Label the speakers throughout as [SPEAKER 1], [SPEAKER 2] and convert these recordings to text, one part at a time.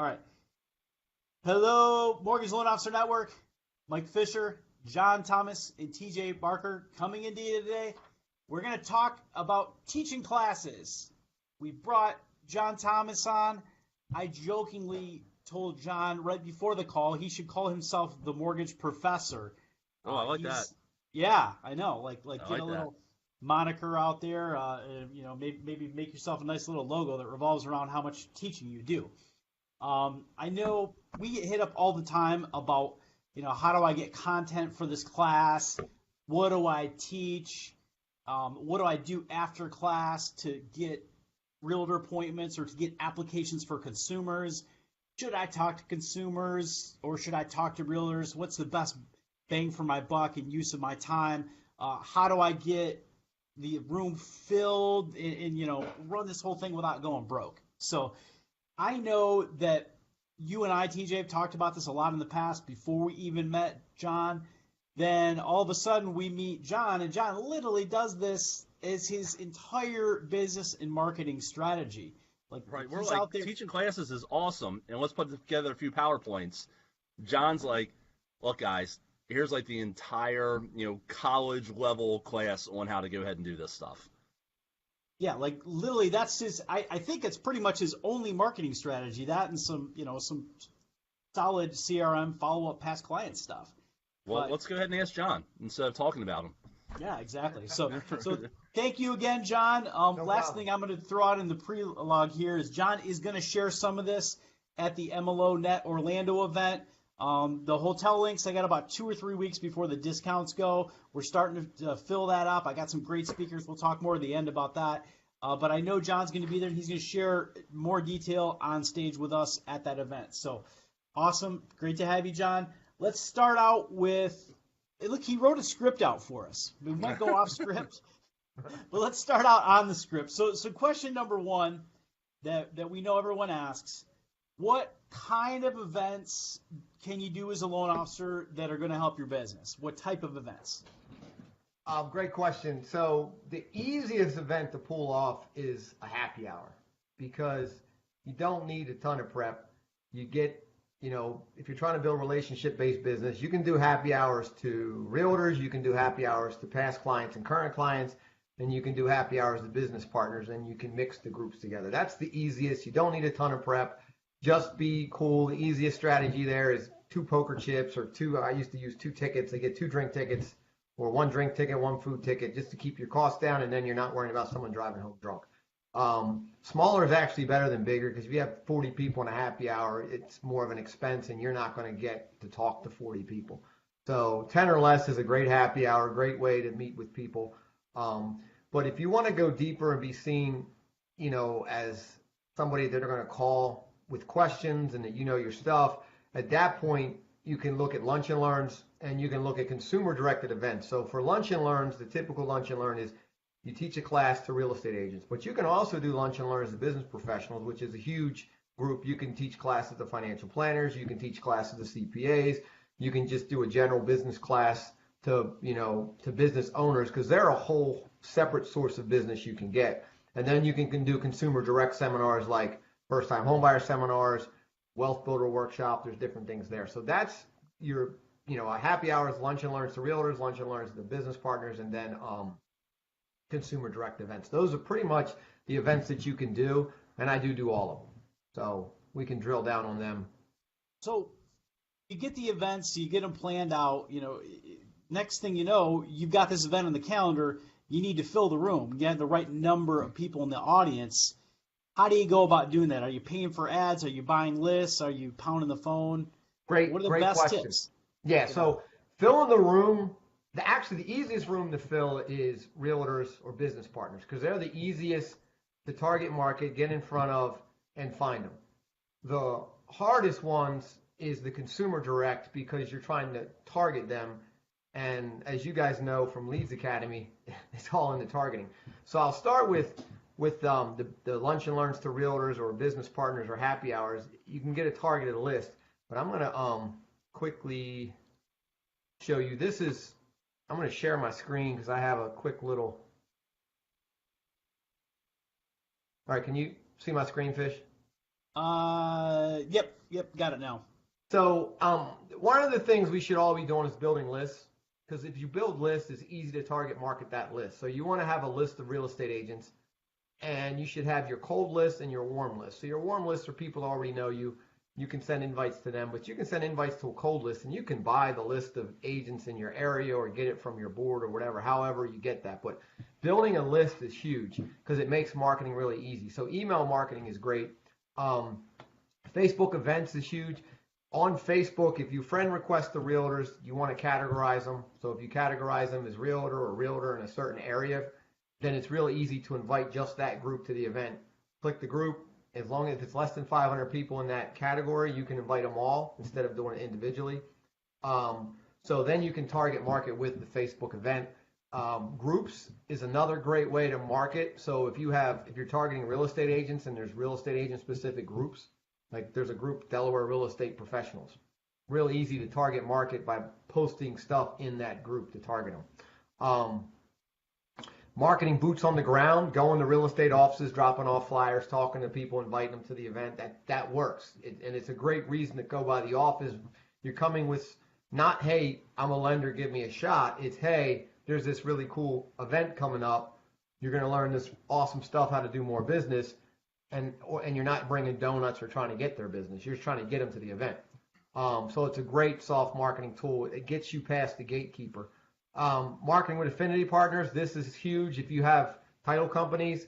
[SPEAKER 1] All right. Hello, Mortgage Loan Officer Network. Mike Fisher, John Thomas, and TJ Barker coming into you today. We're going to talk about teaching classes. We brought John Thomas on. I jokingly told John right before the call he should call himself the mortgage professor.
[SPEAKER 2] Oh, I like that.
[SPEAKER 1] Yeah, I know. Like
[SPEAKER 2] I
[SPEAKER 1] get
[SPEAKER 2] like
[SPEAKER 1] a
[SPEAKER 2] that.
[SPEAKER 1] little moniker out there. Maybe make yourself a nice little logo that revolves around how much teaching you do. I know we get hit up all the time about, how do I get content for this class? What do I teach? What do I do after class to get realtor appointments or to get applications for consumers? Should I talk to consumers or should I talk to realtors? What's the best bang for my buck and use of my time? How do I get the room filled and run this whole thing without going broke? So I know that you and I, TJ, have talked about this a lot in the past before we even met John. Then all of a sudden we meet John, and John literally does this as his entire business and marketing strategy. Like
[SPEAKER 2] Right. We're
[SPEAKER 1] he's
[SPEAKER 2] like,
[SPEAKER 1] out there.
[SPEAKER 2] teaching classes is awesome, and let's put together a few PowerPoints. John's like, look, guys, here's like the entire, college level class on how to go ahead and do this stuff.
[SPEAKER 1] Yeah, like literally that's his. I think it's pretty much his only marketing strategy. That and some solid CRM follow up past client stuff.
[SPEAKER 2] Well,
[SPEAKER 1] But
[SPEAKER 2] let's go ahead and ask John instead of talking about him.
[SPEAKER 1] yeah, exactly. So thank you again, John.
[SPEAKER 3] No
[SPEAKER 1] Last
[SPEAKER 3] problem.
[SPEAKER 1] thing I'm going to throw out in the pre-log here is John is going to share some of this at the MLO Net Orlando event. The hotel links, I got about 2 or 3 weeks before the discounts go. We're starting to fill that up. I got some great speakers. We'll talk more at the end about that. But I know John's going to be there, and he's going to share more detail on stage with us at that event. So awesome. Great to have you, John. Let's start out with, look, he wrote a script out for us. We might go off script, but let's start out on the script. So question number one that we know everyone asks, what kind of events can you do as a loan officer that are going to help your business? What type of events?
[SPEAKER 3] Great question. So the easiest event to pull off is a happy hour because you don't need a ton of prep. You get, if you're trying to build relationship-based business, you can do happy hours to realtors, you can do happy hours to past clients and current clients, and you can do happy hours to business partners, and you can mix the groups together. That's the easiest. You don't need a ton of prep. Just be cool. The easiest strategy there is 2 poker chips or I used to use 2 tickets. They get 2 drink tickets or 1 drink ticket, 1 food ticket just to keep your costs down, and then you're not worrying about someone driving home drunk. Smaller is actually better than bigger because if you have 40 people in a happy hour, it's more of an expense and you're not going to get to talk to 40 people. So 10 or less is a great happy hour, great way to meet with people. But if you want to go deeper and be seen, as somebody that are going to call with questions and that your stuff, at that point, you can look at lunch and learns and you can look at consumer directed events. So for lunch and learns, the typical lunch and learn is you teach a class to real estate agents, but you can also do lunch and learns to business professionals, which is a huge group. You can teach classes to financial planners. You can teach classes to CPAs. You can just do a general business class to business owners because they're a whole separate source of business you can get. And then you can do consumer direct seminars like first time homebuyer seminars, wealth builder workshop. There's different things there. So that's your, a happy hours, lunch and learns to realtors, lunch and learns to business partners, and then consumer direct events. Those are pretty much the events that you can do, and I do all of them. So we can drill down on them.
[SPEAKER 1] So you get the events, you get them planned out, next thing you know, you've got this event on the calendar, you need to fill the room. You have the right number of people in the audience. How do you go about doing that? Are you paying for ads? Are you buying lists? Are you pounding the phone?
[SPEAKER 3] Great,
[SPEAKER 1] what are the
[SPEAKER 3] great
[SPEAKER 1] best
[SPEAKER 3] question.
[SPEAKER 1] tips?
[SPEAKER 3] Yeah, so filling the room, the easiest room to fill is realtors or business partners because they're the easiest to target market, get in front of, and find them. The hardest ones is the consumer direct because you're trying to target them. And as you guys know from Leads Academy, it's all in the targeting. So I'll start with the lunch and learns to realtors or business partners or happy hours. You can get a targeted list, but I'm going to quickly show you. I'm going to share my screen because I have a quick little. All right, can you see my screen, Fish?
[SPEAKER 1] Yep, got it now.
[SPEAKER 3] So one of the things we should all be doing is building lists, because if you build lists, it's easy to target market that list. So you want to have a list of real estate agents, and you should have your cold list and your warm list. So your warm list are people who already know you. You can send invites to them, but you can send invites to a cold list, and you can buy the list of agents in your area or get it from your board or whatever, however you get that. But building a list is huge because it makes marketing really easy. So email marketing is great. Facebook events is huge. On Facebook, if you friend request the realtors, you want to categorize them. So if you categorize them as realtor or realtor in a certain area, then it's really easy to invite just that group to the event. Click the group. As long as it's less than 500 people in that category, you can invite them all instead of doing it individually. So then you can target market with the Facebook event. Groups is another great way to market. So if you're targeting real estate agents and there's real estate agent specific groups, like there's a group, Delaware Real Estate Professionals. Real easy to target market by posting stuff in that group to target them. Marketing boots on the ground, going to real estate offices, dropping off flyers, talking to people, inviting them to the event. That works. And it's a great reason to go by the office. You're coming with not, hey, I'm a lender, give me a shot. It's, hey, there's this really cool event coming up. You're going to learn this awesome stuff, how to do more business. And you're not bringing donuts or trying to get their business. You're just trying to get them to the event. So it's a great soft marketing tool. It gets you past the gatekeeper. Marketing with affinity partners. This is huge. If you have title companies'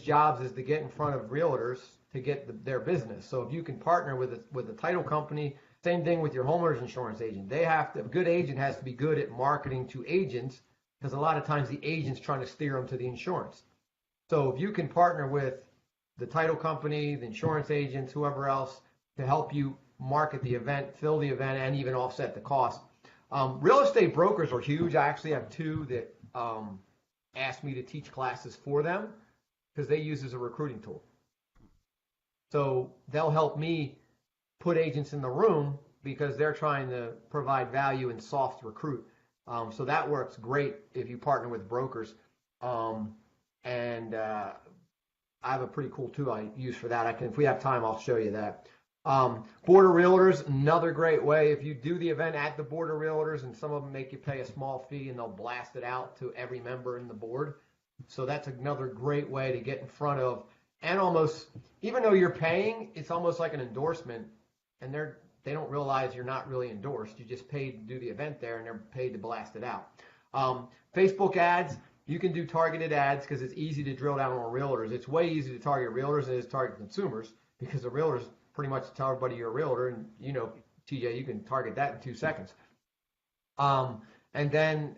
[SPEAKER 3] jobs is to get in front of realtors to get their business. So if you can partner with a title company, same thing with your homeowner's insurance agent. A good agent has to be good at marketing to agents, because a lot of times the agent's trying to steer them to the insurance. So if you can partner with the title company, the insurance agents, whoever else, to help you market the event, fill the event, and even offset the cost. Real estate brokers are huge. I actually have two that asked me to teach classes for them because they use it as a recruiting tool. So they'll help me put agents in the room because they're trying to provide value and soft recruit. So that works great if you partner with brokers. I have a pretty cool tool I use for that. If we have time, I'll show you that. Board of Realtors, another great way. If you do the event at the Board of Realtors, and some of them make you pay a small fee and they'll blast it out to every member in the board. So that's another great way to get in front of, and almost, even though you're paying, it's almost like an endorsement, and they don't realize you're not really endorsed. You just paid to do the event there, and they're paid to blast it out. Facebook ads. You can do targeted ads because it's easy to drill down on realtors. It's way easier to target realtors than it is to target consumers, because the realtors pretty much tell everybody you're a realtor, and TJ, you can target that in 2 seconds. And then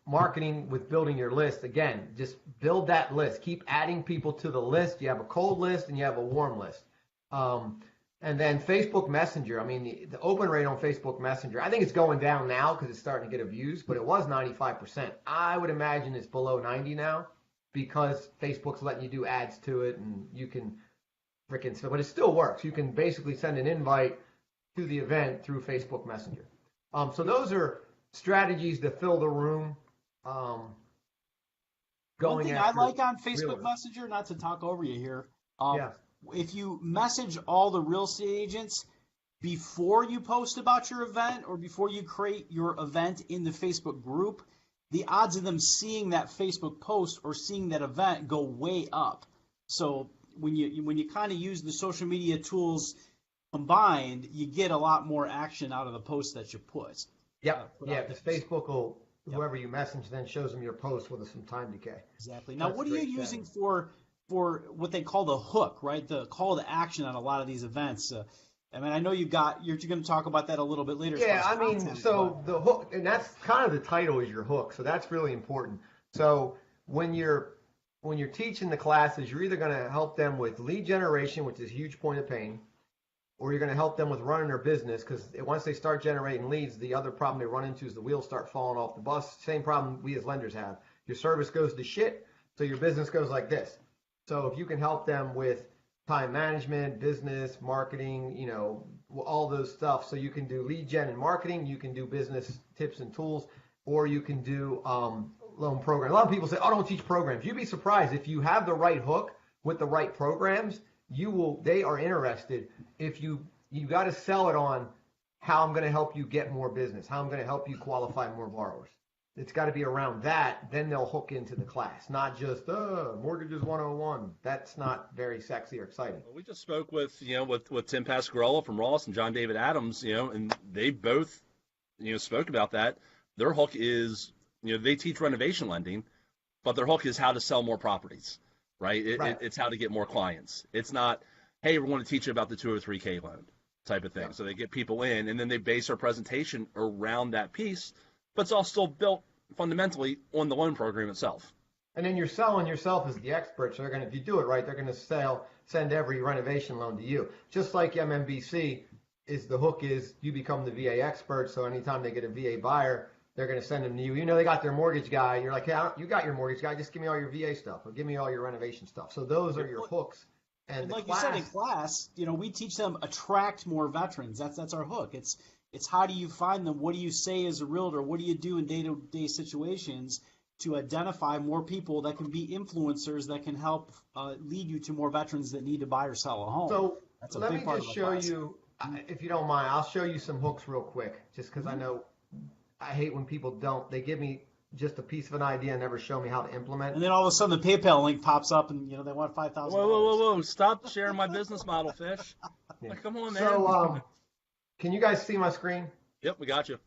[SPEAKER 3] marketing with building your list. Again, just build that list. Keep adding people to the list. You have a cold list and you have a warm list. And then Facebook Messenger. I mean, the open rate on Facebook Messenger, I think it's going down now because it's starting to get abused, but it was 95%. I would imagine it's below 90 now because Facebook's letting you do ads to it, and you can but it still works. You can basically send an invite to the event through Facebook Messenger. So those are strategies to fill the room.
[SPEAKER 1] One thing I like on Facebook
[SPEAKER 3] realtors.
[SPEAKER 1] Messenger, not to talk over you here,
[SPEAKER 3] Yeah.
[SPEAKER 1] if you message all the real estate agents before you post about your event or before you create your event in the Facebook group, the odds of them seeing that Facebook post or seeing that event go way up. So when you kind of use the social media tools combined, you get a lot more action out of the post that you put.
[SPEAKER 3] Because Facebook will, whoever you message then shows them your post with some time decay.
[SPEAKER 1] Exactly. Now,
[SPEAKER 3] That's
[SPEAKER 1] what are you using for what they call the hook, right? The call to action on a lot of these events. I know you're going to talk about that a little bit later.
[SPEAKER 3] Yeah, the hook, and that's kind of the title is your hook. So that's really important. So when you're teaching the classes, you're either going to help them with lead generation, which is a huge point of pain, or you're going to help them with running their business, because once they start generating leads, the other problem they run into is the wheels start falling off the bus. Same problem we as lenders have. Your service goes to shit, so your business goes like this. So if you can help them with time management, business, marketing, all those stuff, so you can do lead gen and marketing, you can do business tips and tools, or you can do loan program. A lot of people say, oh, don't teach programs. You'd be surprised if you have the right hook with the right programs, they are interested if you got to sell it on how I'm going to help you get more business, how I'm going to help you qualify more borrowers. It's got to be around that. Then they'll hook into the class, not just mortgages 101. That's not very sexy or exciting.
[SPEAKER 2] Well, we just spoke with Tim Pasquarella from Ross and John David Adams, and they both spoke about that. Their hook is they teach renovation lending, but their hook is how to sell more properties, right? It's how to get more clients. It's not, hey, we're going to teach you about the 203K loan type of thing. Yeah. So they get people in, and then they base their presentation around that piece, but it's all still built fundamentally on the loan program itself.
[SPEAKER 3] And then you're selling yourself as the expert. So if you do it right, they're going to send every renovation loan to you. Just like MMBC the hook is you become the VA expert. So anytime they get a VA buyer, they're going to send them to you. They got their mortgage guy. You're like, hey, you got your mortgage guy. Just give me all your VA stuff or give me all your renovation stuff. So those are your hooks. And
[SPEAKER 1] like you said in class, we teach them attract more veterans. That's our hook. It's how do you find them? What do you say as a realtor? What do you do in day-to-day situations to identify more people that can be influencers that can help lead you to more veterans that need to buy or sell a home?
[SPEAKER 3] So let me just show you, if you don't mind, I'll show you some hooks real quick, just because I know I hate when people don't. They give me just a piece of an idea and never show me how to implement.
[SPEAKER 1] And then all of a sudden the PayPal link pops up and they want $5,000.
[SPEAKER 2] Whoa! Stop sharing my business model, Fish. Yeah. Like, come on, man.
[SPEAKER 3] So can you guys see my screen?
[SPEAKER 2] Yep, we got you.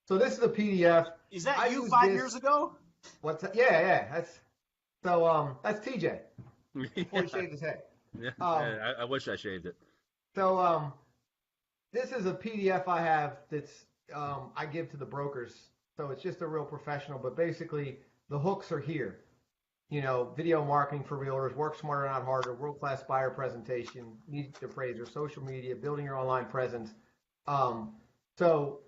[SPEAKER 3] So this is a PDF.
[SPEAKER 1] Is that you 5 years ago?
[SPEAKER 3] What's that? Yeah. That's TJ. Before he shaved his head.
[SPEAKER 2] Yeah, I wish I shaved it.
[SPEAKER 3] So this is a PDF I have that's I give to the brokers. So it's just a real professional, but basically the hooks are here. Video marketing for realtors, work smarter, not harder, world-class buyer presentation, need appraiser, social media, building your online presence. So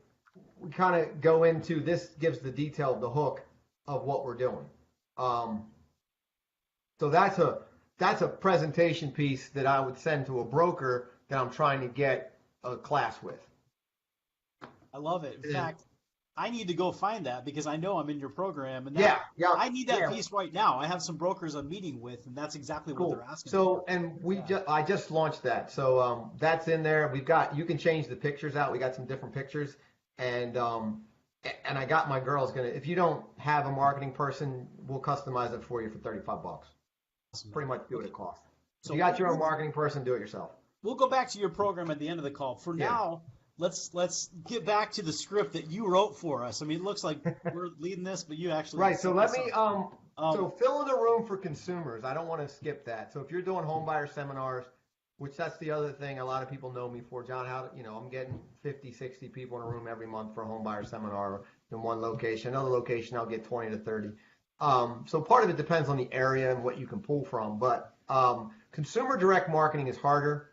[SPEAKER 3] we kind of go into this, gives the detail of the hook of what we're doing. So that's a presentation piece that I would send to a broker that I'm trying to get a class with.
[SPEAKER 1] I love it. In fact, I need to go find that because I know I'm in your program, and I need that piece right now. I have some brokers I'm meeting with, and that's exactly what they're asking.
[SPEAKER 3] So, and I just launched that, so that's in there. You can change the pictures out. We got some different pictures, and I got my girls gonna. If you don't have a marketing person, we'll customize it for you for $35. Awesome. Pretty much do what it costs. So if you got your own marketing person, do it yourself.
[SPEAKER 1] We'll go back to your program at the end of the call. For now. Let's get back to the script that you wrote for us. I mean, it looks like we're leading this, but you actually
[SPEAKER 3] right. So let me so fill in the room for consumers. I don't want to skip that. So if you're doing home buyer seminars, which that's the other thing a lot of people know me for, John. I'm getting 50, 60 people in a room every month for a home buyer seminar in one location. Another location, I'll get 20 to 30. So part of it depends on the area and what you can pull from. But consumer direct marketing is harder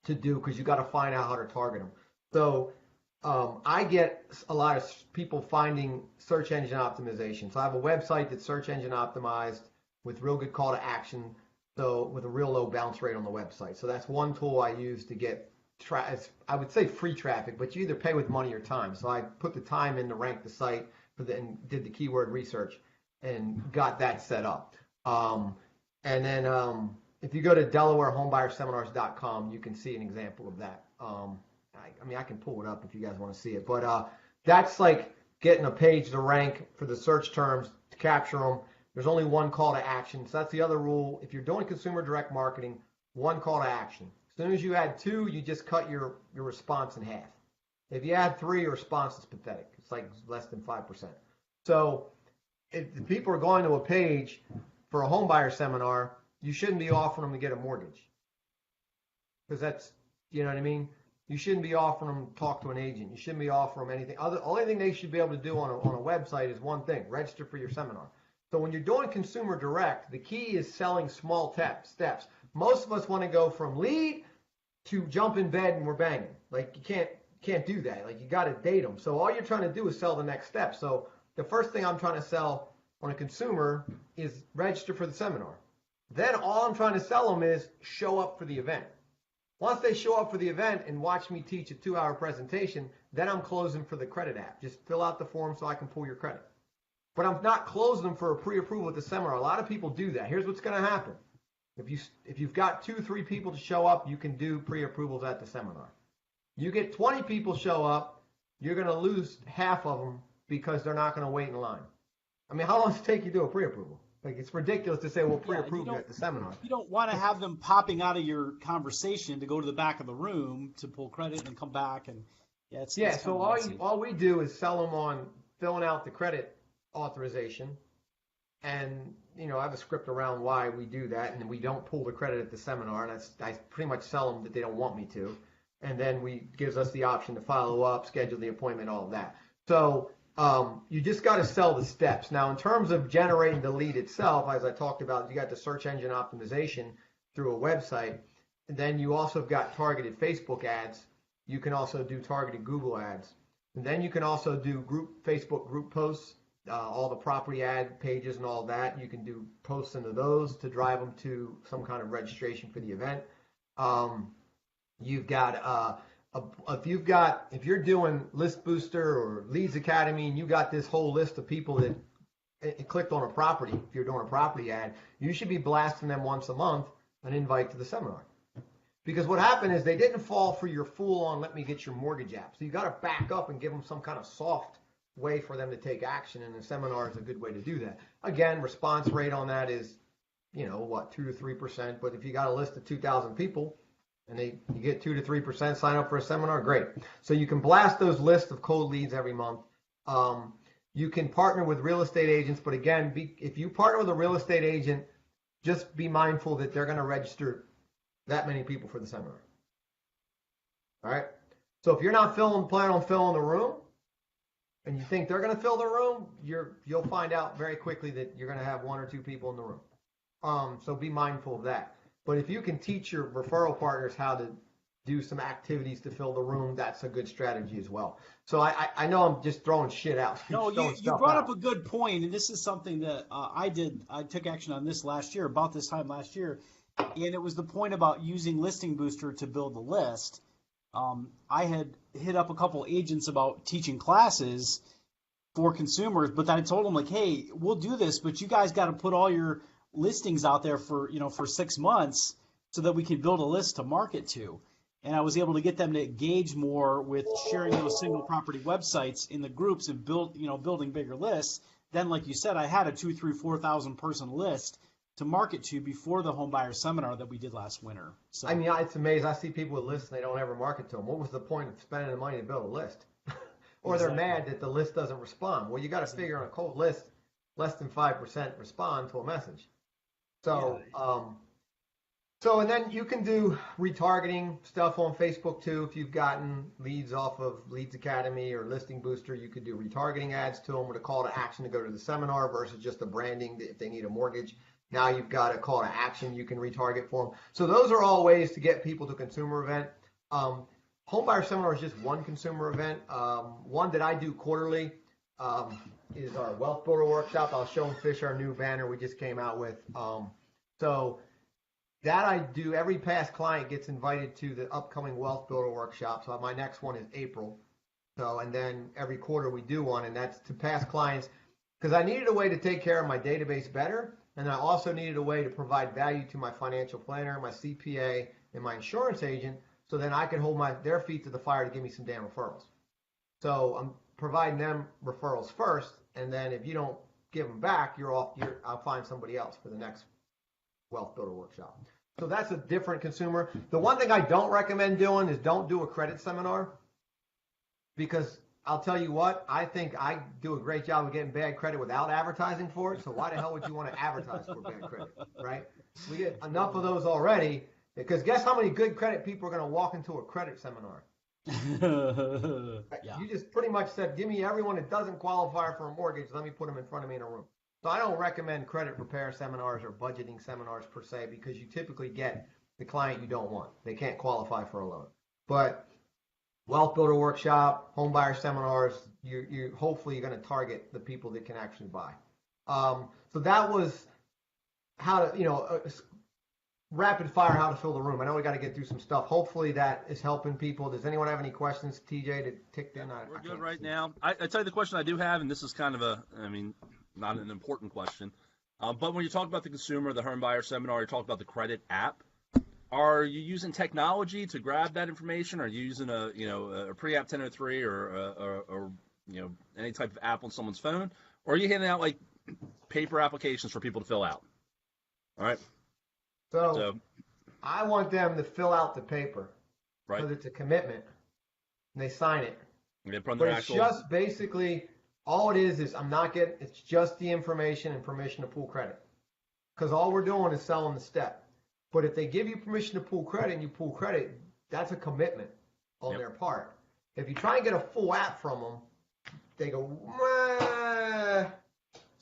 [SPEAKER 3] to do because you got to find out how to target them. So I get a lot of people finding search engine optimization. So I have a website that's search engine optimized with real good call to action, so with a real low bounce rate on the website. So that's one tool I use to get, I would say free traffic, but you either pay with money or time. So I put the time in to rank the site and did the keyword research and got that set up. And then if you go to DelawareHomeBuyerSeminars.com, you can see an example of that. I can pull it up if you guys want to see it, but that's like getting a page to rank for the search terms to capture them. There's only one call to action. So that's the other rule. If you're doing consumer direct marketing, one call to action. As soon as you add 2, you just cut your response in half. If you add 3, your response is pathetic. It's like less than 5%. So if the people are going to a page for a home buyer seminar, you shouldn't be offering them to get a mortgage. Because that's, you know what I mean? You shouldn't be offering them to talk to an agent. You shouldn't be offering them anything. The only thing they should be able to do on a website is one thing: register for your seminar. So when you're doing consumer direct, the key is selling small steps. Most of us want to go from lead to jump in bed and we're banging. Like you can't do that. Like you got to date them. So all you're trying to do is sell the next step. So the first thing I'm trying to sell on a consumer is register for the seminar. Then all I'm trying to sell them is show up for the event. Once they show up for the event and watch me teach a 2-hour presentation, then I'm closing for the credit app. Just fill out the form so I can pull your credit. But I'm not closing them for a pre-approval at the seminar. A lot of people do that. Here's what's going to happen. If you've got 2-3 people to show up, you can do pre-approvals at the seminar. You get 20 people show up, you're going to lose half of them because they're not going to wait in line. I mean, how long does it take you to do a pre-approval? Like, it's ridiculous to say, we'll pre-approve you at the seminar.
[SPEAKER 1] You don't want to have them popping out of your conversation to go to the back of the room to pull credit and come back. And
[SPEAKER 3] so all we do is sell them on filling out the credit authorization. And, you know, I have a script around why we do that, and we don't pull the credit at the seminar, and I pretty much sell them that they don't want me to. And then gives us the option to follow up, schedule the appointment, all of that. So you just got to sell the steps. Now, in terms of generating the lead itself, as I talked about, you got the search engine optimization through a website. And then you also have got targeted Facebook ads. You can also do targeted Google ads. And then you can also do Facebook group posts, all the property ad pages and all that. You can do posts into those to drive them to some kind of registration for the event. You've got if you're doing List Booster or Leads Academy, and you got this whole list of people that clicked on a property, if you're doing a property ad, you should be blasting them once a month an invite to the seminar. Because what happened is they didn't fall for your full-on let me get your mortgage app. So you got to back up and give them some kind of soft way for them to take action, and the seminar is a good way to do that. Again, response rate on that is, 2 to 3%. But if you got a list of 2,000 people, and you get 2 to 3% sign up for a seminar, great. So you can blast those lists of cold leads every month. You can partner with real estate agents, but again, if you partner with a real estate agent, just be mindful that they're going to register that many people for the seminar. All right. So if you're not planning on filling the room, and you think they're going to fill the room, you'll find out very quickly that you're going to have 1 or 2 people in the room. So be mindful of that. But if you can teach your referral partners how to do some activities to fill the room, that's a good strategy as well. So I know I'm just throwing shit out.
[SPEAKER 1] No, you brought up a good point, and this is something that I did. I took action on this last year, about this time last year, and it was the point about using Listing Booster to build the list. I had hit up a couple agents about teaching classes for consumers, but then I told them, like, hey, we'll do this, but you guys got to put all your listings out there for 6 months so that we can build a list to market to. And I was able to get them to engage more with sharing those single property websites in the groups and building bigger lists. Then, like you said, I had a 2,000, 3,000, 4,000 person list to market to before the home buyer seminar that we did last winter. So
[SPEAKER 3] I mean, it's amazing. I see people with lists and they don't ever market to them. What was the point of spending the money to build a list? Or They're mad that the list doesn't respond. Well, you got to figure on a cold list, less than 5% respond to a message. So, and then you can do retargeting stuff on Facebook too. If you've gotten leads off of Leads Academy or Listing Booster, you could do retargeting ads to them with a call to action to go to the seminar versus just a branding if they need a mortgage. Now you've got a call to action you can retarget for them. So those are all ways to get people to a consumer event. Home buyer seminar is just one consumer event. One that I do quarterly is our Wealth Builder Workshop. I'll show them Fish, our new banner we just came out with. So that I do. Every past client gets invited to the upcoming Wealth Builder Workshop. So my next one is April. So, and then every quarter we do one, and that's to past clients because I needed a way to take care of my database better. And I also needed a way to provide value to my financial planner, my CPA, and my insurance agent so then I could hold their feet to the fire to give me some damn referrals. So I'm providing them referrals first, and then if you don't give them back, I'll find somebody else for the next Wealth Builder Workshop. So that's a different consumer. The one thing I don't recommend doing is don't do a credit seminar because I'll tell you what, I think I do a great job of getting bad credit without advertising for it. So why the hell would you want to advertise for bad credit, right? We get enough of those already because guess how many good credit people are going to walk into a credit seminar?
[SPEAKER 1] Yeah.
[SPEAKER 3] You just pretty much said, give me everyone that doesn't qualify for a mortgage. Let me put them in front of me in a room. So I don't recommend credit repair seminars or budgeting seminars per se because you typically get the client you don't want. They can't qualify for a loan. But Wealth Builder Workshop, home buyer seminars, you hopefully you're going to target the people that can actually buy. So that was how to, rapid fire how to fill the room. I know we got to get through some stuff. Hopefully that is helping people. Does anyone have any questions, TJ, to tick in?
[SPEAKER 2] We're good right now. I tell you the question I do have, and this is kind of not an important question. But when you talk about the consumer, the home buyer seminar, you talk about the credit app. Are you using technology to grab that information? Are you using a pre-app 1003 or any type of app on someone's phone? Or are you handing out like paper applications for people to fill out? All right.
[SPEAKER 3] So I want them to fill out the paper
[SPEAKER 2] right.
[SPEAKER 3] because it's a commitment, and they sign it.
[SPEAKER 2] But
[SPEAKER 3] it's just basically all it is it's just the information and permission to pull credit. Because all we're doing is selling the step. But if they give you permission to pull credit and you pull credit, that's a commitment on their part. If you try and get a full app from them, they go, meh.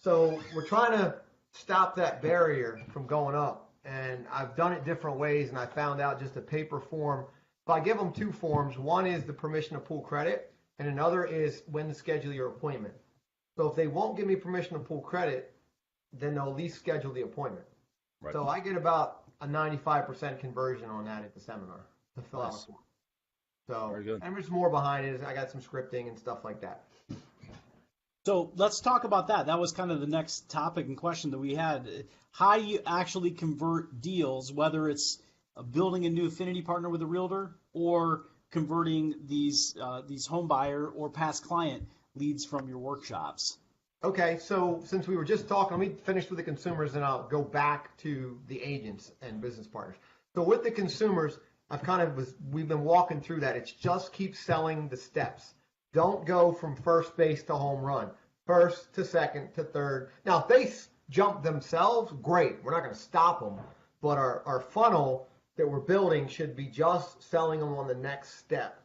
[SPEAKER 3] So we're trying to stop that barrier from going up. And I've done it different ways, and I found out just a paper form. If I give them two forms, one is the permission to pull credit, and another is when to schedule your appointment. So if they won't give me permission to pull credit, then they'll at least schedule the appointment. Right. So I get about a 95% conversion on that at the seminar to fill out a form. So, very good. And there's more behind it. I got some scripting and stuff like that.
[SPEAKER 1] So let's talk about that. That was kind of the next topic and question that we had. How do you actually convert deals, whether it's building a new affinity partner with a realtor or converting these home buyer or past client leads from your workshops?
[SPEAKER 3] Okay, so since we were just talking, let me finish with the consumers and I'll go back to the agents and business partners. So with the consumers, we've been walking through that. It's just keep selling the steps. Don't go from first base to home run, first to second to third. Now, if they jump themselves, great. We're not going to stop them. But our funnel that we're building should be just selling them on the next step.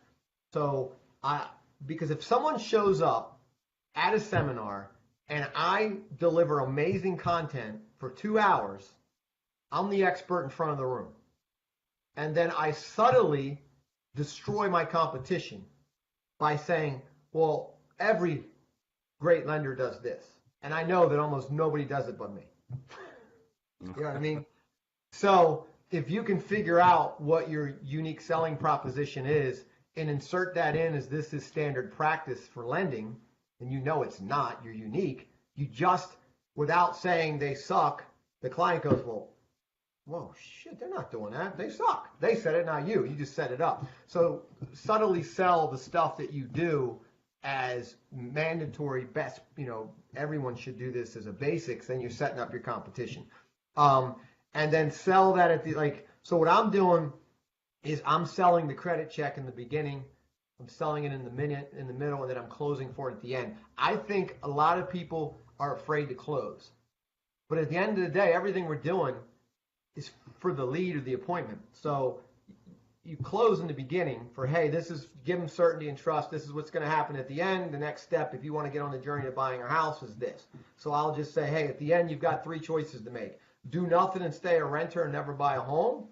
[SPEAKER 3] So because if someone shows up at a seminar and I deliver amazing content for 2 hours, I'm the expert in front of the room. And then I subtly destroy my competition by saying, well, every great lender does this. And I know that almost nobody does it but me. You know what I mean? So if you can figure out what your unique selling proposition is and insert that in as this is standard practice for lending, and you know it's not, you're unique, you just, without saying they suck, the client goes, well, whoa, shit, they're not doing that. They suck. They said it, not you. You just set it up. So subtly sell the stuff that you do as mandatory best, everyone should do this as a basics, then you're setting up your competition. And then sell that so what I'm doing is I'm selling the credit check in the beginning, I'm selling it in the middle, and then I'm closing for it at the end. I think a lot of people are afraid to close. But at the end of the day, everything we're doing is for the lead or the appointment. So you close in the beginning for, hey, this is, give them certainty and trust. This is what's going to happen at the end. The next step, if you want to get on the journey of buying a house, is this. So I'll just say, hey, at the end, you've got 3 choices to make. Do nothing and stay a renter and never buy a home.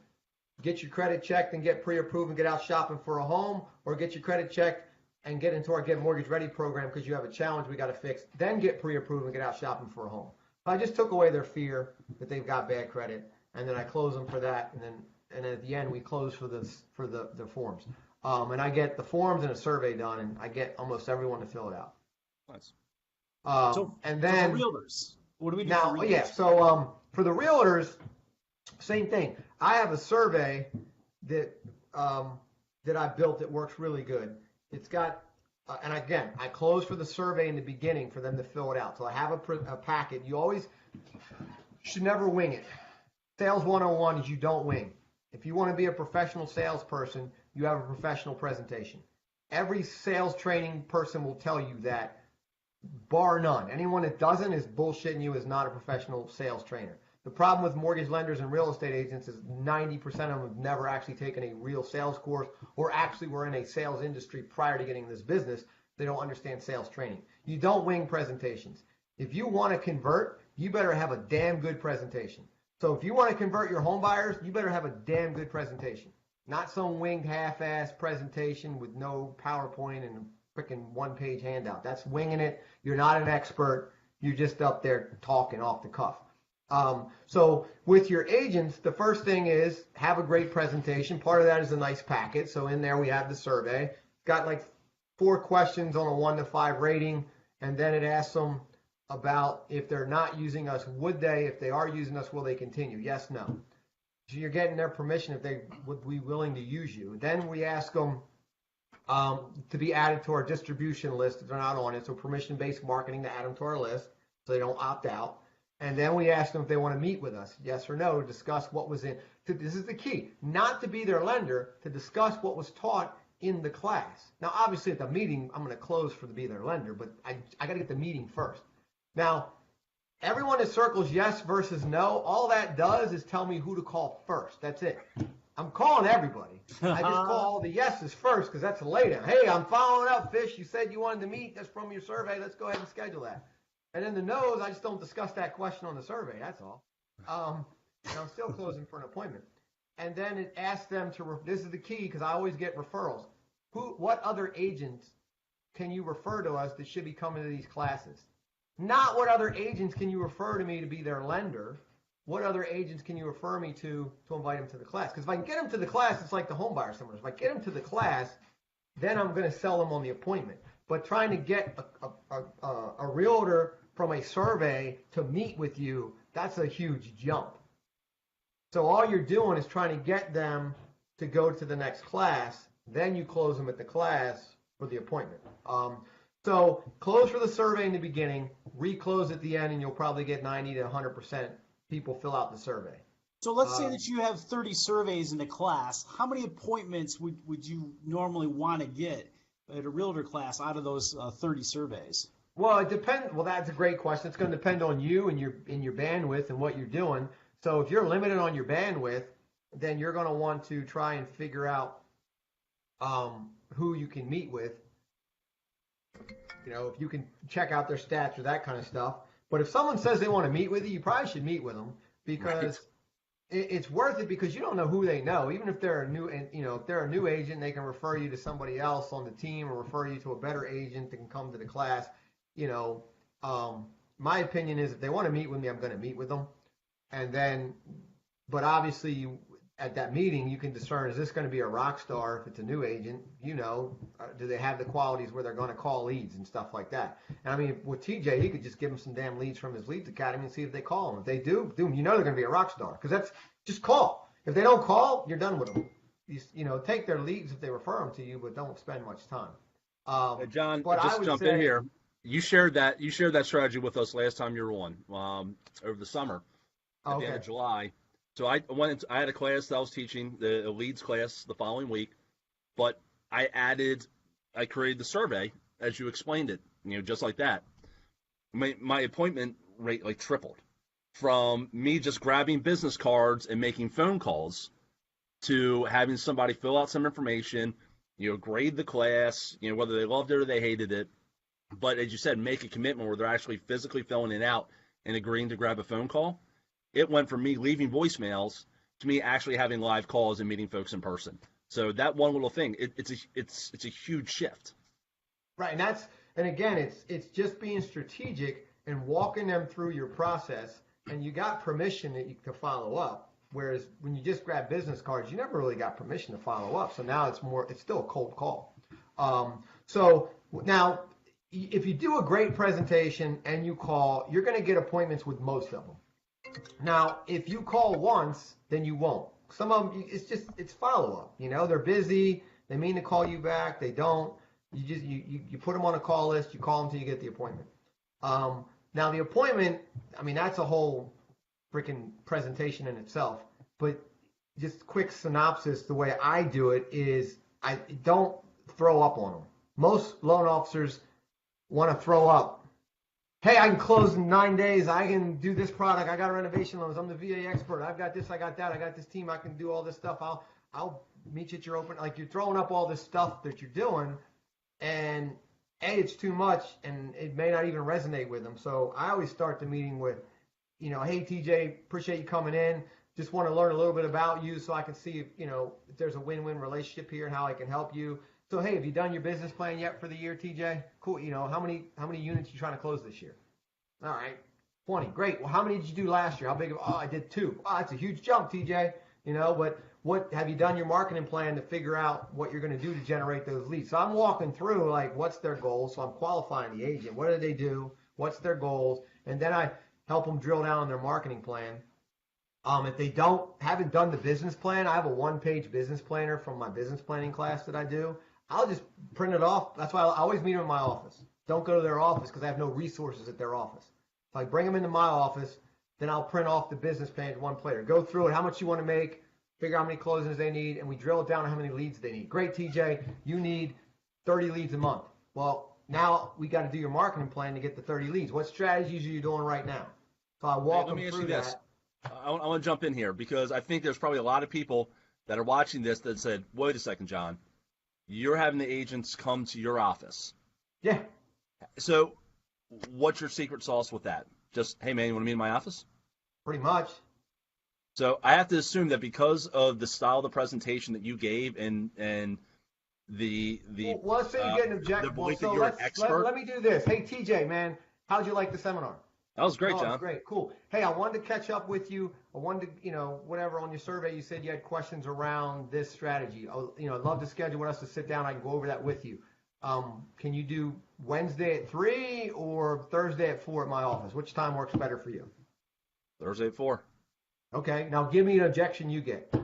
[SPEAKER 3] Get your credit checked and get pre-approved and get out shopping for a home, or get your credit checked and get into our Get Mortgage Ready program because you have a challenge we got to fix. Then get pre-approved and get out shopping for a home. I just took away their fear that they've got bad credit, and then I close them for that, and then at the end we close for the forms. And I get the forms and a survey done, and I get almost everyone to fill it out.
[SPEAKER 2] Nice.
[SPEAKER 3] And then
[SPEAKER 1] for realtors, what do we do
[SPEAKER 3] now?
[SPEAKER 1] for realtors?
[SPEAKER 3] Yeah, so for the realtors, same thing. I have a survey that I built that works really good. It's got, and again, I close for the survey in the beginning for them to fill it out. So I have a packet. You should never wing it. Sales 101 is you don't wing. If you want to be a professional salesperson, you have a professional presentation. Every sales training person will tell you that, bar none. Anyone that doesn't is bullshitting you, is not a professional sales trainer. The problem with mortgage lenders and real estate agents is 90% of them have never actually taken a real sales course or actually were in a sales industry prior to getting in this business. They don't understand sales training. You don't wing presentations. If you want to convert, you better have a damn good presentation. So if you want to convert your home buyers, you better have a damn good presentation. Not some winged half-ass presentation with no PowerPoint and a freaking one-page handout. That's winging it. You're not an expert. You're just up there talking off the cuff. So with your agents, the first thing is have a great presentation. Part of that is a nice packet. So in there we have the survey. It's got like 4 questions on a 1 to 5 rating, and then it asks them about if they're not using us, would they? If they are using us, will they continue? Yes, no. So you're getting their permission if they would be willing to use you. Then we ask them to be added to our distribution list if they're not on it. So permission-based marketing to add them to our list so they don't opt out. And then we ask them if they want to meet with us, yes or no, to discuss what was in. This is the key, not to be their lender, to discuss what was taught in the class. Now, obviously at the meeting, I'm going to close for to be their lender, but I got to get the meeting first. Now, everyone that circles yes versus no, all that does is tell me who to call first. That's it. I'm calling everybody. I just call all the yeses first because that's a laydown. Hey, I'm following up, Fish. You said you wanted to meet. That's from your survey. Let's go ahead and schedule that. And then the no's, I just don't discuss that question on the survey. That's all. And I'm still closing for an appointment. And then it asks them to, this is the key because I always get referrals. What other agents can you refer to us that should be coming to these classes? Not what other agents can you refer to me to be their lender. What other agents can you refer me to invite them to the class? Because if I can get them to the class, it's like the home buyer seminars. If I get them to the class, then I'm going to sell them on the appointment. But trying to get a realtor from a survey to meet with you, that's a huge jump. So all you're doing is trying to get them to go to the next class. Then you close them at the class for the appointment. So close for the survey in the beginning, reclose at the end, and you'll probably get 90 to 100% people fill out the survey.
[SPEAKER 1] So let's say that you have 30 surveys in a class. How many appointments would you normally want to get at a realtor class out of those 30 surveys?
[SPEAKER 3] Well, it depends. Well, that's a great question. It's going to depend on you and your bandwidth and what you're doing. So if you're limited on your bandwidth, then you're going to want to try and figure out who you can meet with. You know, if you can check out their stats or that kind of stuff. But if someone says they want to meet with you, you probably should meet with them because it's worth it because you don't know who they know. Even if they're a new, if they're a new agent, they can refer you to somebody else on the team or refer you to a better agent that can come to the class. My opinion is if they want to meet with me, I'm going to meet with them. And then, but obviously at that meeting, you can discern, is this going to be a rock star if it's a new agent? Do they have the qualities where they're going to call leads and stuff like that? And I mean, with TJ, he could just give them some damn leads from his Leads Academy and see if they call them. If they do, they're going to be a rock star because that's just call. If they don't call, you're done with them. Take their leads if they refer them to you, but don't spend much time.
[SPEAKER 2] John, just jump in here. You shared that strategy with us last time you were on over the summer at the end of July. So I had a class that I was teaching, the leads class, the following week, but I created the survey as you explained it, just like that. My appointment rate tripled from me just grabbing business cards and making phone calls to having somebody fill out some information, grade the class, whether they loved it or they hated it. But as you said, make a commitment where they're actually physically filling it out and agreeing to grab a phone call. It went from me leaving voicemails to me actually having live calls and meeting folks in person. So that one little thing, it's a huge shift.
[SPEAKER 3] Right, and again, it's just being strategic and walking them through your process, and you got permission to follow up. Whereas when you just grab business cards, you never really got permission to follow up. So now it's still a cold call. So now, if you do a great presentation and you call, you're going to get appointments with most of them. Now, if you call once, then you won't. Some of them, it's follow-up. They're busy. They mean to call you back. They don't. You put them on a call list. You call them until you get the appointment. Now, the appointment, that's a whole freaking presentation in itself. But just quick synopsis, the way I do it is I don't throw up on them. Most loan officers want to throw up. Hey, I can close in 9 days. I can do this product. I got renovation loans. I'm the VA expert. I've got this. I got that. I got this team. I can do all this stuff. I'll meet you at your open. You're throwing up all this stuff that you're doing, and it's too much, and it may not even resonate with them. So I always start the meeting with, hey TJ, appreciate you coming in. Just want to learn a little bit about you so I can see if there's a win-win relationship here and how I can help you. So, hey, have you done your business plan yet for the year, TJ? Cool. How many units are you trying to close this year? All right, 20. Great. Well, how many did you do last year? How big? I did 2. Oh, that's a huge jump, TJ. But what have you done your marketing plan to figure out what you're going to do to generate those leads? So I'm walking through what's their goal. So I'm qualifying the agent. What do they do? what's their goals, and then I help them drill down on their marketing plan. If they haven't done the business plan, I have a one-page business planner from my business planning class that I do. I'll just print it off. That's why I always meet them in my office. Don't go to their office because I have no resources at their office. So I bring them into my office, then I'll print off the business plan one player. Go through it, how much you want to make, figure out how many closings they need, and we drill it down to how many leads they need. Great, TJ, you need 30 leads a month. Well, now we got to do your marketing plan to get the 30 leads. What strategies are you doing right now? So I walk them through that.
[SPEAKER 2] I want to jump in here because I think there's probably a lot of people that are watching this that said, wait a second, John, you're having the agents come to your office.
[SPEAKER 3] Yeah.
[SPEAKER 2] So what's your secret sauce with that? Just, hey, man, you want to meet in my office?
[SPEAKER 3] Pretty much.
[SPEAKER 2] So I have to assume that because of the style of the presentation that you gave and the
[SPEAKER 3] well, let's say you get an objection. So let me do this. Hey, TJ, man, how'd you like the seminar?
[SPEAKER 2] That was great, John.
[SPEAKER 3] That was great. Cool. Hey, I wanted to catch up with you. I wanted to, whatever, on your survey, you said you had questions around this strategy. I'd love to schedule us to sit down. I can go over that with you. Can you do Wednesday at 3 or Thursday at 4 at my office? Which time works better for you?
[SPEAKER 2] Thursday at 4.
[SPEAKER 3] Okay. Now give me an objection you get.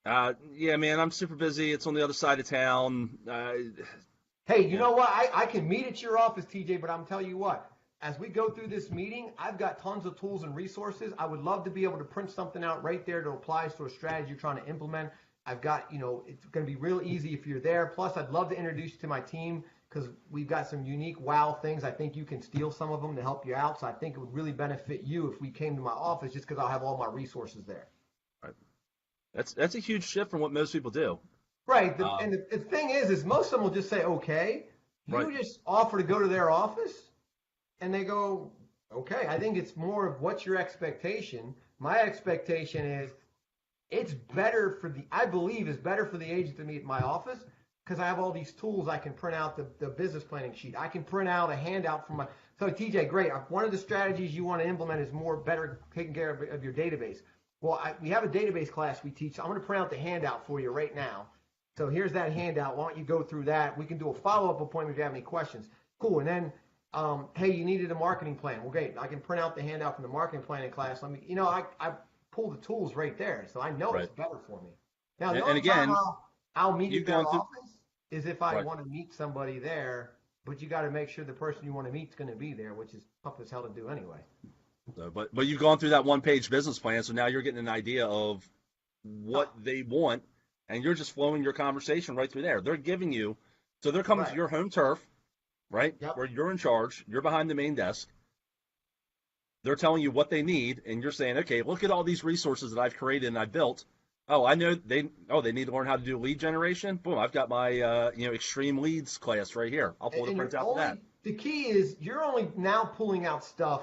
[SPEAKER 2] Yeah, man, I'm super busy. It's on the other side of town.
[SPEAKER 3] Hey, you know what? I can meet at your office, TJ, but I'm telling you what. As we go through this meeting, I've got tons of tools and resources. I would love to be able to print something out right there that applies to a strategy you're trying to implement. I've got, it's going to be real easy if you're there. Plus, I'd love to introduce you to my team because we've got some unique wow things. I think you can steal some of them to help you out. So I think it would really benefit you if we came to my office just because I'll have all my resources there.
[SPEAKER 2] Right. That's a huge shift from what most people do.
[SPEAKER 3] Right. And the thing is most of them will just say, okay. You just offer to go to their office. And they go, okay, I think it's more of what's your expectation. My expectation is I believe it's better for the agent to meet at my office because I have all these tools. I can print out the business planning sheet. I can print out a handout from so TJ, great. One of the strategies you want to implement is better taking care of your database. Well, we have a database class we teach. I'm going to print out the handout for you right now. So here's that handout. Why don't you go through that? We can do a follow-up appointment if you have any questions. Cool. And then, hey, you needed a marketing plan. Well, great. I can print out the handout from the marketing planning class. I pull the tools right there, so I know it's better for me. Now, the only time I'll meet at their office is if I want to meet somebody there, but you got to make sure the person you want to meet is going to be there, which is tough as hell to do anyway.
[SPEAKER 2] So, but you've gone through that one-page business plan, so now you're getting an idea of what they want, and you're just flowing your conversation right through there. They're giving you, so they're coming to your home turf, right? Yep. Where you're in charge. You're behind the main desk. They're telling you what they need, and you're saying, okay, look at all these resources that I've created and I've built. Oh, I know they need to learn how to do lead generation. Boom, I've got my extreme leads class right here. I'll pull the print out for that.
[SPEAKER 3] The key is you're only now pulling out stuff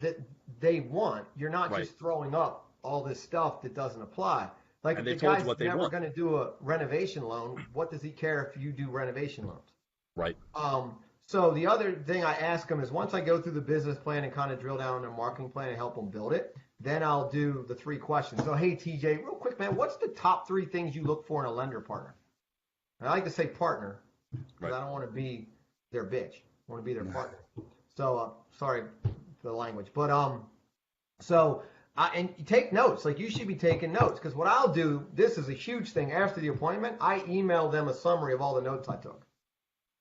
[SPEAKER 3] that they want. You're not just throwing up all this stuff that doesn't apply. Like if the guy's never going to do a renovation loan, what does he care if you do renovation loans?
[SPEAKER 2] Right.
[SPEAKER 3] So the other thing I ask them is once I go through the business plan and kind of drill down on their marketing plan and help them build it, then I'll do the 3 questions. So, hey, TJ, real quick, man, what's the top 3 things you look for in a lender partner? And I like to say partner because I don't want to be their bitch. I want to be their partner. So, sorry for the language. But, and you take notes. Like you should be taking notes because what I'll do, this is a huge thing. After the appointment, I email them a summary of all the notes I took.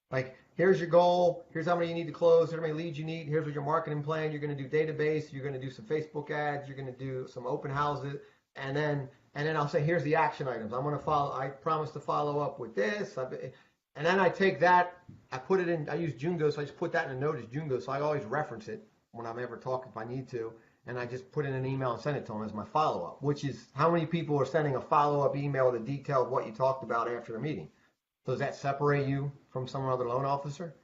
[SPEAKER 3] Like, here's your goal. Here's how many you need to close. Here's how many leads you need. Here's what your marketing plan. You're going to do database. You're going to do some Facebook ads. You're going to do some open houses. And then I'll say, here's the action items. I'm going to follow. I promise to follow up with this. And then I take that. I put it in. I use Jungo, so I just put that in a note as Jungo. So I always reference it when I'm ever talking if I need to. And I just put in an email and send it to them as my follow-up, which is how many people are sending a follow-up email to detail what you talked about after the meeting. So does that separate you from some other loan officer?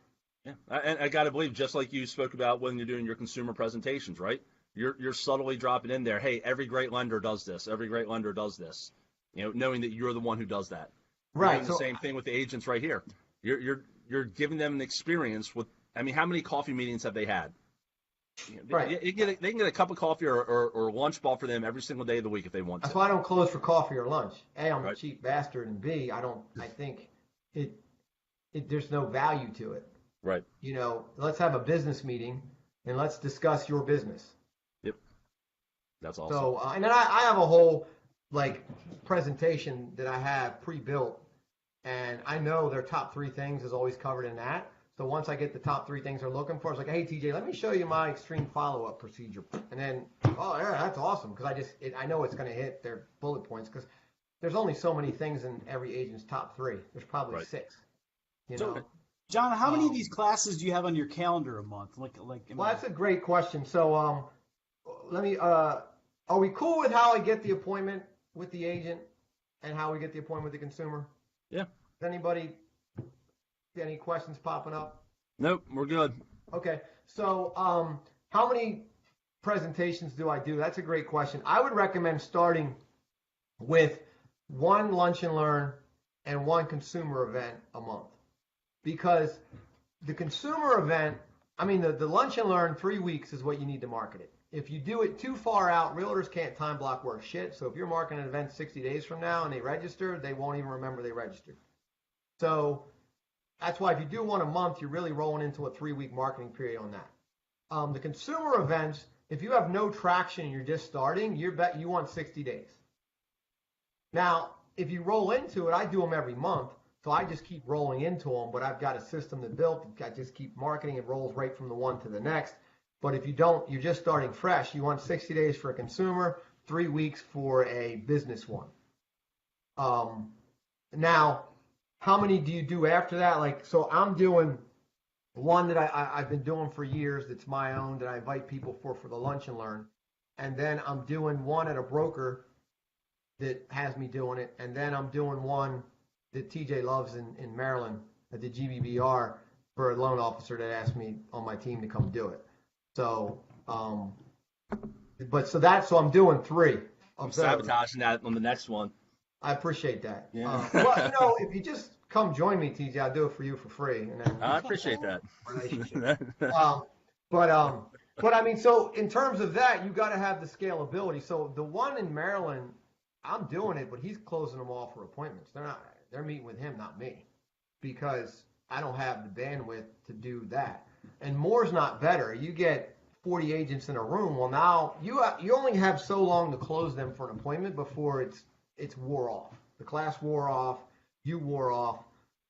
[SPEAKER 2] Yeah, and I got to believe, just like you spoke about when you're doing your consumer presentations, right? You're subtly dropping in there, hey, every great lender does this. Every great lender does this. Knowing that you're the one who does that.
[SPEAKER 3] Right.
[SPEAKER 2] You're doing the same thing with the agents right here. You're giving them an experience with. I mean, how many coffee meetings have they had?
[SPEAKER 3] Right.
[SPEAKER 2] They can get a cup of coffee or lunch bought for them every single day of the week if they want to.
[SPEAKER 3] That's why I don't close for coffee or lunch. A, I'm a cheap bastard, and B, I think there's no value to it.
[SPEAKER 2] Right.
[SPEAKER 3] Let's have a business meeting and let's discuss your business.
[SPEAKER 2] Yep. That's awesome.
[SPEAKER 3] So, and then I have a whole presentation that I have pre-built, and I know their top 3 things is always covered in that. So once I get the top 3 things they're looking for, it's like, hey TJ, let me show you my extreme follow-up procedure, and then, oh yeah, that's awesome, because I know it's going to hit their bullet points, because there's only so many things in every agent's top 3. There's probably
[SPEAKER 2] Right.
[SPEAKER 3] 6.
[SPEAKER 1] So, John, how many of these classes do you have on your calendar a month? Well,
[SPEAKER 3] that's a great question. So, let me. Are we cool with how I get the appointment with the agent and how we get the appointment with the consumer?
[SPEAKER 2] Yeah.
[SPEAKER 3] Does anybody any questions popping up?
[SPEAKER 2] Nope, we're good.
[SPEAKER 3] Okay. So, how many presentations do I do? That's a great question. I would recommend starting with 1 lunch and learn and 1 consumer event a month. Because the consumer event, the lunch and learn 3 weeks is what you need to market it. If you do it too far out, realtors can't time block worth shit. So if you're marketing an event 60 days from now and they register, they won't even remember they registered. So that's why if you do 1 a month, you're really rolling into a 3-week marketing period on that. The consumer events, if you have no traction and you're just starting, you want 60 days. Now, if you roll into it, I do them every month. So I just keep rolling into them, but I've got a system that built. I just keep marketing. It rolls right from the one to the next. But if you don't, you're just starting fresh. You want 60 days for a consumer, 3 weeks for a business one. Now, how many do you do after that? So I'm doing one that I've been doing for years that's my own that I invite people for the lunch and learn. And then I'm doing one at a broker that has me doing it. And then I'm doing one that TJ loves in Maryland at the GBBR for a loan officer that asked me on my team to come do it. So, so I'm doing 3
[SPEAKER 2] I'm
[SPEAKER 3] of those.
[SPEAKER 2] sabotaging that on the next one.
[SPEAKER 3] I appreciate that.
[SPEAKER 2] Yeah.
[SPEAKER 3] Well, if you just come join me, TJ, I'll do it for you for free. And then
[SPEAKER 2] I appreciate that.
[SPEAKER 3] relationship. So in terms of that, you got to have the scalability. So the one in Maryland, I'm doing it, but he's closing them all for appointments. They're meeting with him, not me, because I don't have the bandwidth to do that. And more's not better. You get 40 agents in a room. Well, now you only have so long to close them for an appointment before it's wore off. The class wore off. You wore off.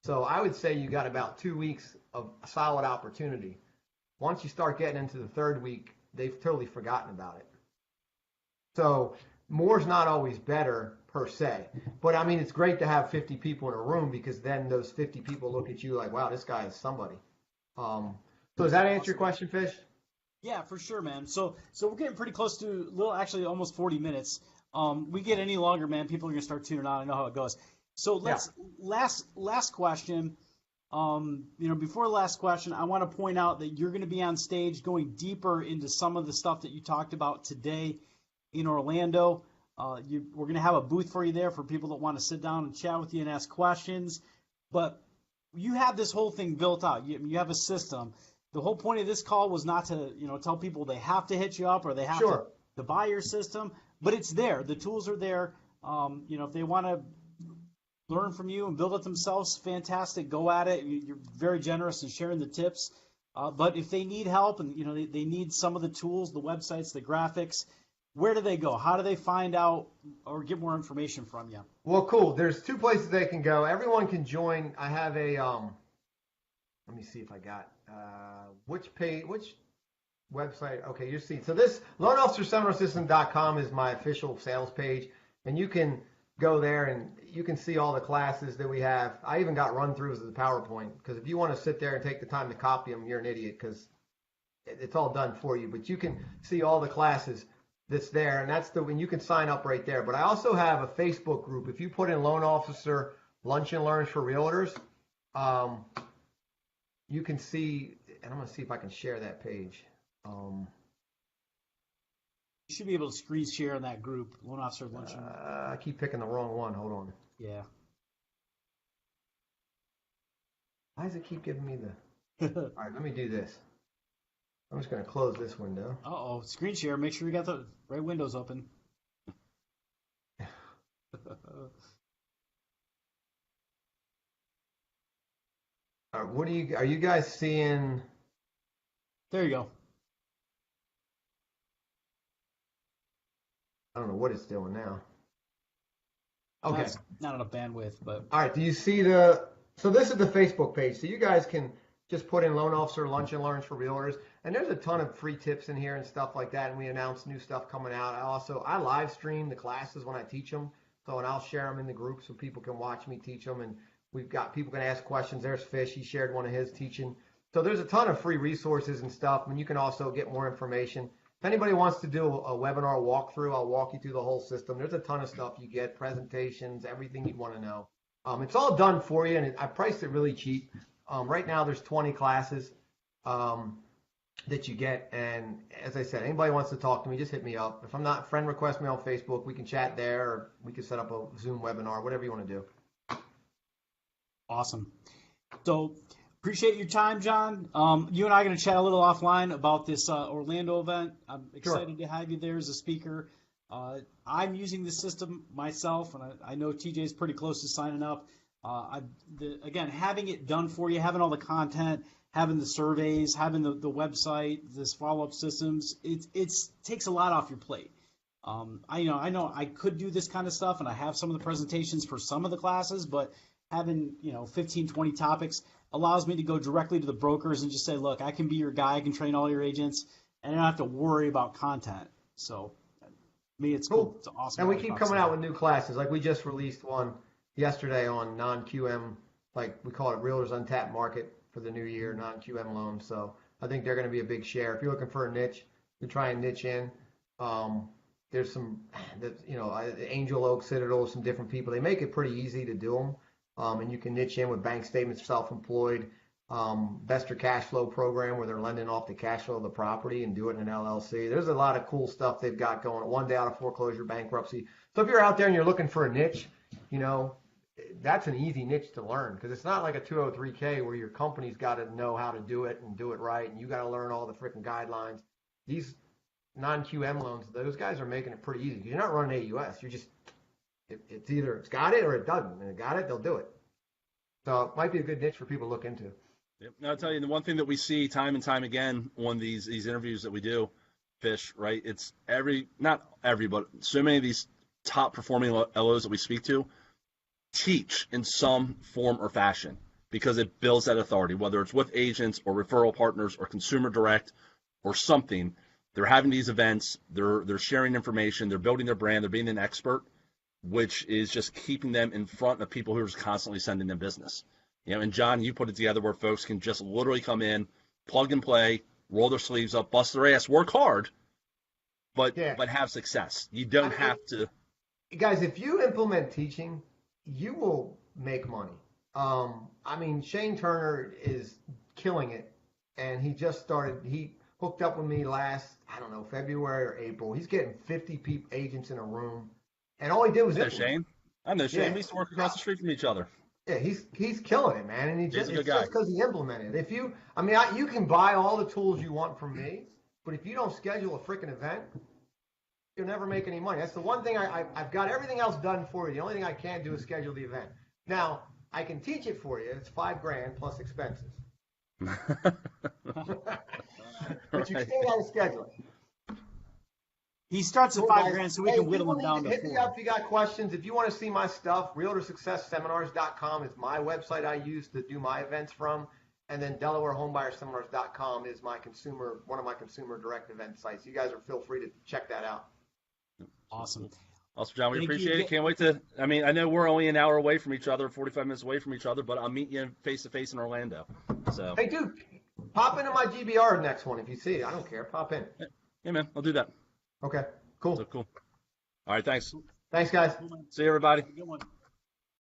[SPEAKER 3] So I would say you got about 2 weeks of solid opportunity. Once you start getting into the 3rd week, they've totally forgotten about it. So more's not always better per se, but it's great to have 50 people in a room, because then those 50 people look at you like, wow, this guy is somebody. So does that answer your question, Fish?
[SPEAKER 1] Yeah, for sure, man. So we're getting pretty close to actually almost 40 minutes. We get any longer, man, people are gonna start tuning out. I know how it goes. So last question. Before the last question, I want to point out that you're going to be on stage going deeper into some of the stuff that you talked about today in Orlando. We're going to have a booth for you there for people that want to sit down and chat with you and ask questions. But you have this whole thing built out. You have a system. The whole point of this call was not to tell people they have to hit you up or they have to buy your system, but it's there. The tools are there. If they want to learn from you and build it themselves, fantastic. Go at it. You're very generous in sharing the tips. But if they need help and they need some of the tools, the websites, the graphics, where do they go? How do they find out or get more information from you?
[SPEAKER 3] Well, cool. There's 2 places they can go. Everyone can join. I have a let me see if I got which website. Okay, you see. So this loanofficerseminalsystem.com is my official sales page, and you can go there and you can see all the classes that we have. I even got run-throughs of the PowerPoint, because if you want to sit there and take the time to copy them, you're an idiot, because it's all done for you. But you can see all the classes that's there, and that's when you can sign up right there. But I also have a Facebook group. If you put in Loan Officer Lunch and Learns for Realtors, you can see, and I'm going to see if I can share that page.
[SPEAKER 1] You should be able to screen share in that group, Loan Officer Lunch and Learns.
[SPEAKER 3] I keep picking the wrong one. Hold on.
[SPEAKER 1] Yeah.
[SPEAKER 3] Why does it keep giving me the... All right, let me do this. I'm just going to close this window.
[SPEAKER 1] Uh-oh, screen share. Make sure you got the right windows open.
[SPEAKER 3] What are you guys seeing?
[SPEAKER 1] There you go.
[SPEAKER 3] I don't know what it's doing now. Okay.
[SPEAKER 1] That's not enough bandwidth, but
[SPEAKER 3] All right. Do you see so this is the Facebook page. So you guys can just put in loan officer lunch and learns for realtors. And there's a ton of free tips in here and stuff like that. And we announce new stuff coming out. I live stream the classes when I teach them. So, and I'll share them in the group so people can watch me teach them. And we've got people can ask questions. There's Fish. He shared one of his teaching. So there's a ton of free resources and stuff. And you can also get more information. If anybody wants to do a webinar walkthrough, I'll walk you through the whole system. There's a ton of stuff you get, presentations, everything you'd want to know. It's all done for you, and I priced it really cheap. Right now, there's 20 classes that you get. And as I said, anybody wants to talk to me, just hit me up. If I'm not, friend request me on Facebook. We can chat there, or we can set up a Zoom webinar, whatever you want to do.
[SPEAKER 1] awesome. So appreciate your time, John. You and I are going to chat a little offline about this Orlando event. I'm excited to have you there as a speaker. I'm using the system myself, and I know TJ's pretty close to signing up. Again, having it done for you, having all the content, having the surveys, having the website, this follow-up systems, it takes a lot off your plate. I know I could do this kind of stuff, and I have some of the presentations for some of the classes, but having 15, 20 topics allows me to go directly to the brokers and just say, look, I can be your guy, I can train all your agents, and I don't have to worry about content. So, me, it's cool. It's awesome.
[SPEAKER 3] And we keep coming out with new classes. Like we just released one yesterday on non-QM, like we call it Realtors Untapped Market for the new year, non-QM loans. So I think they're going to be a big share. If you're looking for a niche, you try and niche in. There's some, Angel Oak, Citadel, some different people. They make it pretty easy to do them. And you can niche in with bank statements, self-employed, investor cash flow program where they're lending off the cash flow of the property and do it in an LLC. There's a lot of cool stuff they've got going. One day out of foreclosure, bankruptcy. So if you're out there and you're looking for a niche, that's an easy niche to learn because it's not like a 203K where your company's got to know how to do it and do it right, and you got to learn all the freaking guidelines. These non-QM loans, those guys are making it pretty easy. You're not running AUS. You're just it's either it's got it or it doesn't. And it got it, they'll do it. So it might be a good niche for people to look into.
[SPEAKER 2] Yep. Now, I'll tell you, the one thing that we see time and time again on these interviews that we do, Fish, right? It's not every, but so many of these top performing LOs that we speak to teach in some form or fashion because it builds that authority, whether it's with agents or referral partners or consumer direct or something. They're having these events, they're sharing information, they're building their brand, they're being an expert, which is just keeping them in front of people who are just constantly sending them business. And John, you put it together where folks can just literally come in, plug and play, roll their sleeves up, bust their ass, work hard, but have success. You don't have to.
[SPEAKER 3] Guys, if you implement teaching, you will make money. Shane Turner is killing it, and he just started. He hooked up with me last, February or April. He's getting 50 agents in a room, and all he did was
[SPEAKER 2] Shane. I know Shane. Yeah. We used to work across the street from each other.
[SPEAKER 3] Yeah, he's killing it, man, and
[SPEAKER 2] he's a good
[SPEAKER 3] guy. Just because he implemented it. If you, you can buy all the tools you want from me, but if you don't schedule a freaking event, you'll never make any money. That's the one thing I've got everything else done for you. The only thing I can't do is schedule the event. Now I can teach it for you. It's $5,000 plus expenses. But you still got to schedule it.
[SPEAKER 1] He starts at $5,000, so we can whittle him down to
[SPEAKER 3] hit me up if you got questions. If you want to see my stuff, RealtorSuccessSeminars.com is my website I use to do my events from, and then DelawareHomeBuyerSeminars.com is one of my consumer direct event sites. You guys feel free to check that out.
[SPEAKER 1] Awesome.
[SPEAKER 2] Also, John, we appreciate it. Can't wait to. I know we're only an hour away from each other, 45 minutes away from each other, but I'll meet you face to face in Orlando. So.
[SPEAKER 3] Hey, dude, pop into my GBR next one if you see it. I don't care. Pop in.
[SPEAKER 2] Yeah, man, I'll do that.
[SPEAKER 3] Okay, cool.
[SPEAKER 2] So cool. All right, thanks.
[SPEAKER 3] Thanks, guys.
[SPEAKER 2] See you, everybody.
[SPEAKER 1] Good one.